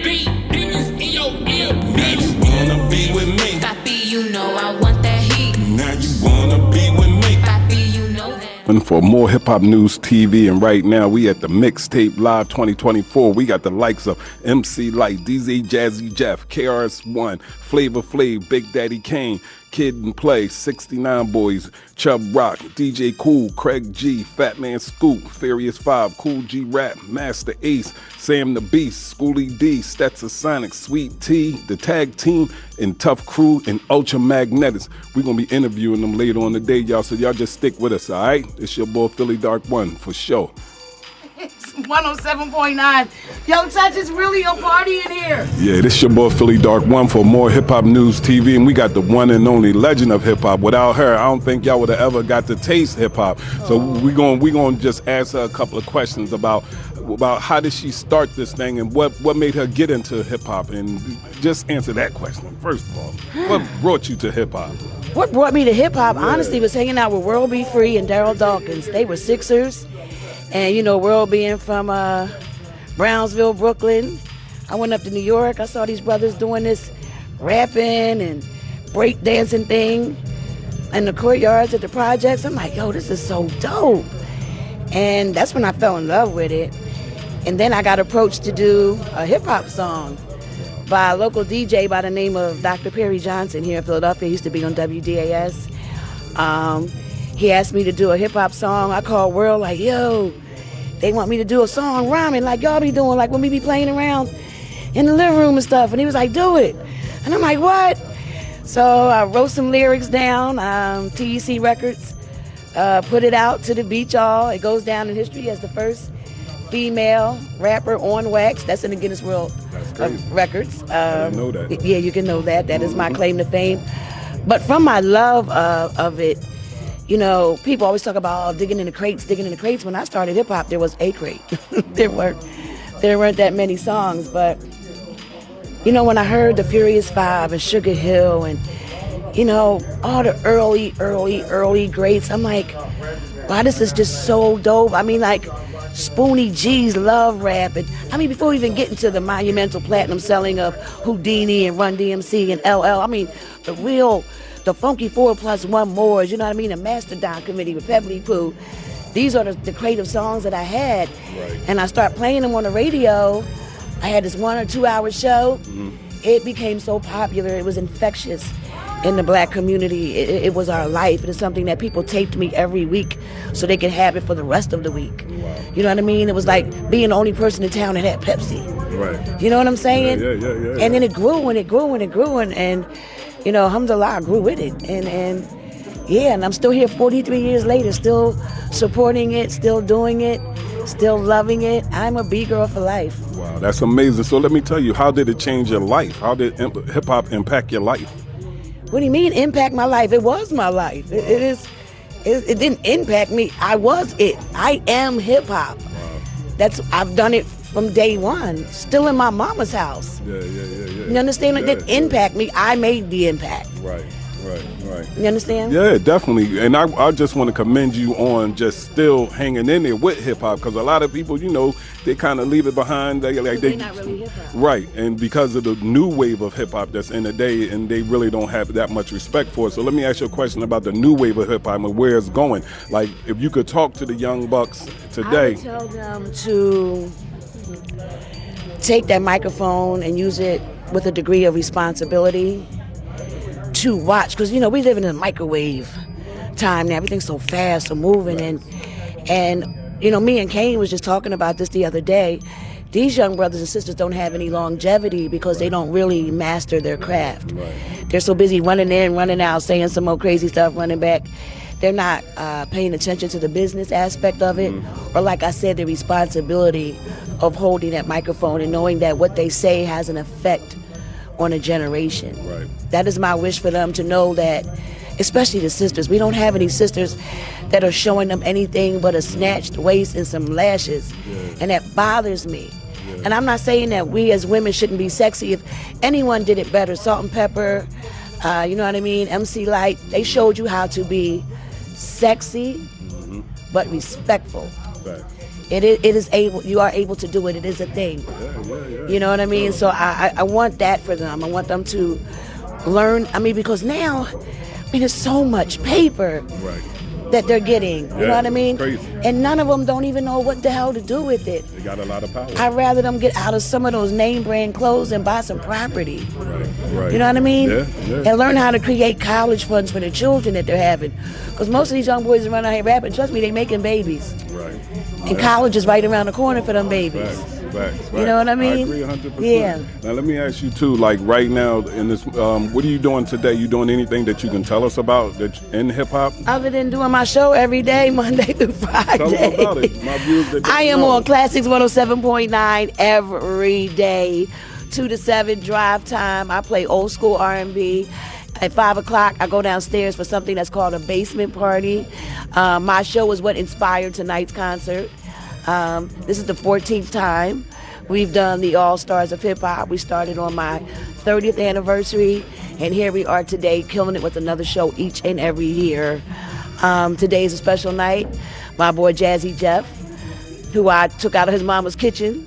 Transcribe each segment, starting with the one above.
beat, demons in your ear. Now you wanna be with me. Papi, you know I want that heat. Now you wanna be with me. Papi, you know that. And for more Hip Hop News TV, and right now we at the Mixtape Live 2024. We got the likes of MC Lyte, DZ Jazzy Jeff, KRS-One, Flavor Flav, Big Daddy Kane, Kid and Play, 69 Boys, Chubb Rock, DJ Cool, Craig G, Fat Man Scoop, Furious 5, Cool G Rap, Master Ace, Sam the Beast, Schoolie D, Stetson Sonic, Sweet T, the Tag Team, and Tough Crew, and Ultra Magnetics. We're going to be interviewing them later on the day, y'all, so y'all just stick with us, all right? It's your boy Philly Dark One, for sure. It's 107.9. Yo, Touch, is really a party in here. Yeah, this your boy Philly Dark One for more Hip Hop News TV, and we got the one and only legend of hip hop. Without her, I don't think y'all would have ever got to taste hip hop. So we gonna just ask her a couple of questions about how did she start this thing and what made her get into hip hop, and just answer that question first of all. What brought you to hip hop? What brought me to hip hop, honestly, was hanging out with World B. Free and Daryl Dawkins. They were Sixers. And, you know, World being from Brownsville, Brooklyn. I went up to New York. I saw these brothers doing this rapping and breakdancing thing in the courtyards at the projects. I'm like, yo, this is so dope. And that's when I fell in love with it. And then I got approached to do a hip-hop song by a local DJ by the name of Dr. Perry Johnson here in Philadelphia. He used to be on WDAS. He asked me to do a hip-hop song. I called World like, yo, they want me to do a song rhyming like y'all be doing, like when we be playing around in the living room and stuff. And he was like, do it. And I'm like, what? So I wrote some lyrics down, TEC Records, put it out to the beat, y'all. It goes down in history as the first female rapper on wax. That's in the Guinness World Records. I didn't know that. Yeah, you can know that. That is my claim to fame. But from my love of it, you know, people always talk about digging in the crates. When I started hip hop, there was a crate. there weren't that many songs, but you know, when I heard the Furious 5 and Sugar Hill and you know, all the early greats, I'm like, wow, this is just so dope. I mean, like Spoonie G's Love Rap, and I mean, before we even get into the monumental platinum selling of Houdini and Run DMC and LL, I mean, the funky 4+1 more, you know what I mean? The Mastodon Committee with Pebbly Pooh. These are the creative songs that I had. Right. And I start playing them on the radio. I had this 1 or 2 hour show. Mm-hmm. It became so popular. It was infectious in the black community. It was our life. It is something that people taped me every week so they could have it for the rest of the week. Wow. You know what I mean? It was like being the only person in town that had Pepsi. Right. You know what I'm saying? Yeah. And then it grew and you know, alhamdulillah, I grew with it. And I'm still here 43 years later, still supporting it, still doing it, still loving it. I'm a B-girl for life. Wow, that's amazing. So let me tell you, how did it change your life? How did hip-hop impact your life? What do you mean impact my life? It was my life. It didn't impact me. I was it. I am hip-hop. Wow. I've done it from day one, still in my mama's house. Yeah. You understand? It didn't impact me. I made the impact. Right. You understand? Yeah, definitely. And I just want to commend you on just still hanging in there with hip-hop, because a lot of people, you know, they kind of leave it behind. They're not really hip-hop. Right, and because of the new wave of hip-hop that's in the day, and they really don't have that much respect for it. So let me ask you a question about the new wave of hip-hop and where it's going. Like, if you could talk to the young bucks today. I would tell them to take that microphone and use it with a degree of responsibility to watch, because you know we live in a microwave time now. Everything's so fast, so moving, and you know, me and Kane was just talking about this the other day. These young brothers and sisters don't have any longevity because they don't really master their craft. They're so busy running in, running out, saying some more crazy stuff, running back. They're not paying attention to the business aspect of it, or like I said, the responsibility of holding that microphone and knowing that what they say has an effect on a generation. Right. That is my wish for them, to know that, especially the sisters. We don't have any sisters that are showing them anything but a snatched waist and some lashes. And that bothers me. And I'm not saying that we as women shouldn't be sexy. If anyone did it better, Salt and Pepper, you know what I mean, MC Lyte, they showed you how to be sexy but respectful. Right. It is able. You are able to do it. It is a thing. You know what I mean? So I want that for them. I want them to learn. I mean, because now, there's so much paper that they're getting. You know what I mean? Crazy. And none of them don't even know what the hell to do with it. They got a lot of power. I'd rather them get out of some of those name brand clothes and buy some property. Right. You know what I mean? Yeah. And learn how to create college funds for the children that they're having. Because most of these young boys that run out here rapping, trust me, they making babies. Right. And college is right around the corner for them babies. Facts. You know what I mean? I agree 100%. Yeah. Now let me ask you too. Like right now in this, what are you doing today? You doing anything that you can tell us about that in hip hop? Other than doing my show every day, Monday through Friday. Tell us about it. My viewers that I don't am know. on Classics 107.9 every day, 2 to 7 drive time. I play old school R&B. At 5 o'clock, I go downstairs for something that's called a basement party. My show is what inspired tonight's concert. This is the 14th time we've done the All Stars of Hip Hop. We started on my 30th anniversary, and here we are today, killing it with another show each and every year. Today is a special night. My boy Jazzy Jeff, who I took out of his mama's kitchen,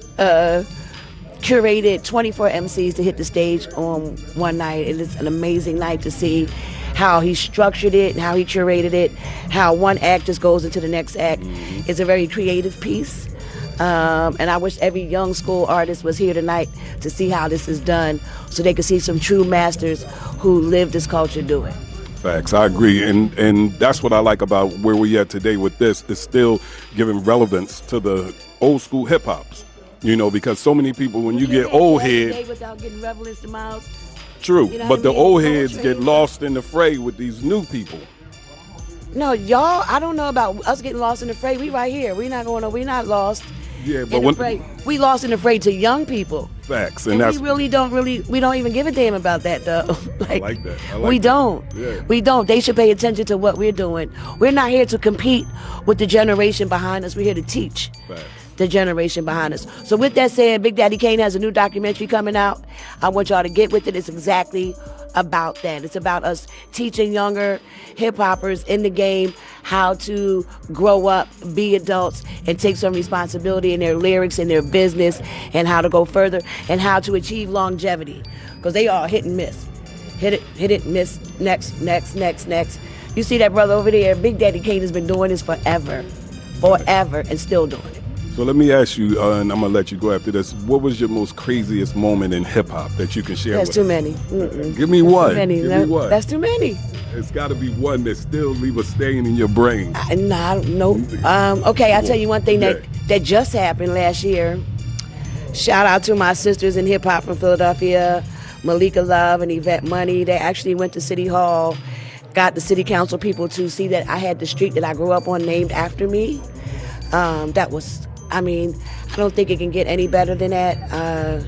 curated 24 MCs to hit the stage on one night. It is an amazing night to see how he structured it, how he curated it, how one act just goes into the next act. It's a very creative piece. And I wish every young school artist was here tonight to see how this is done so they could see some true masters who live this culture do it. Facts, I agree, and that's what I like about where we at today with this. It's still giving relevance to the old school hip hops, you know, because so many people when you get old head, without getting relevance to Miles. true, You know but what I the mean? old Poetry. heads get lost in the fray with these new people. No, y'all, I don't know about us getting lost in the fray. We right here. We not going. We not lost. Yeah, but In the fray. We lost in the fray to young people. facts, And and that's we really don't even give a damn about that though. I like that. I like we that. don't. Yeah. We don't. They should pay attention to what we're doing. We're not here to compete with the generation behind us. We're here to teach Facts. the generation behind us. So with that said, Big Daddy Kane has a new documentary coming out. I want y'all to get with it. It's exactly about that. It's about us teaching younger hip hoppers in the game how to grow up, be adults, and take some responsibility in their lyrics and their business, and how to go further, and how to achieve longevity. Because they are hit and miss. Hit it, miss, next. You see that brother over there, Big Daddy Kane has been doing this forever, and still doing it. So let me ask you, and I'm gonna let you go after this. What was your most craziest moment in hip hop that you can share That's with too us? many. Mm-mm. Give me one. Too many. Give me one. That's too many. It's got to be one that still leave a stain in your brain. Nope. Okay, I'll tell you one thing that just happened last year. Shout out to my sisters in hip hop from Philadelphia, Malika Love and Yvette Money. They actually went to City Hall, got the city council people to see that I had the street that I grew up on named after me. That was, I don't think it can get any better than that.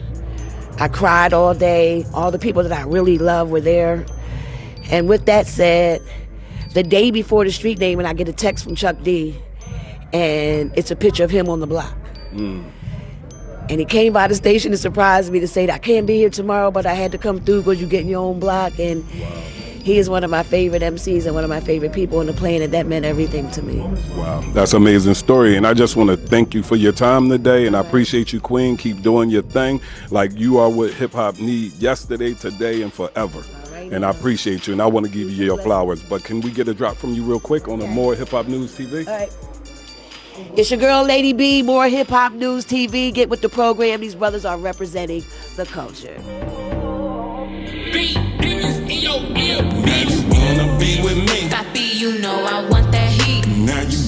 I cried all day. All the people that I really love were there. And with that said, the day before the street naming, I get a text from Chuck D, and it's a picture of him on the block. And he came by the station to surprise me to say that I can't be here tomorrow, but I had to come through because you get in your own block. And he is one of my favorite MCs and one of my favorite people on the planet. That meant everything to me. Wow, that's an amazing story. And I just want to thank you for your time today. And I appreciate you, Queen. Keep doing your thing. Like you are what hip hop need yesterday, today, and forever. And I appreciate you. And I want to give you your flowers. But can we get a drop from you real quick on a More Hip Hop News TV? All right. It's your girl, Lady B, More Hip Hop News TV. Get with the program. These brothers are representing the culture. Beat demons in your ear, bitch. Wanna be with me? Papi, you know I want that heat. Now you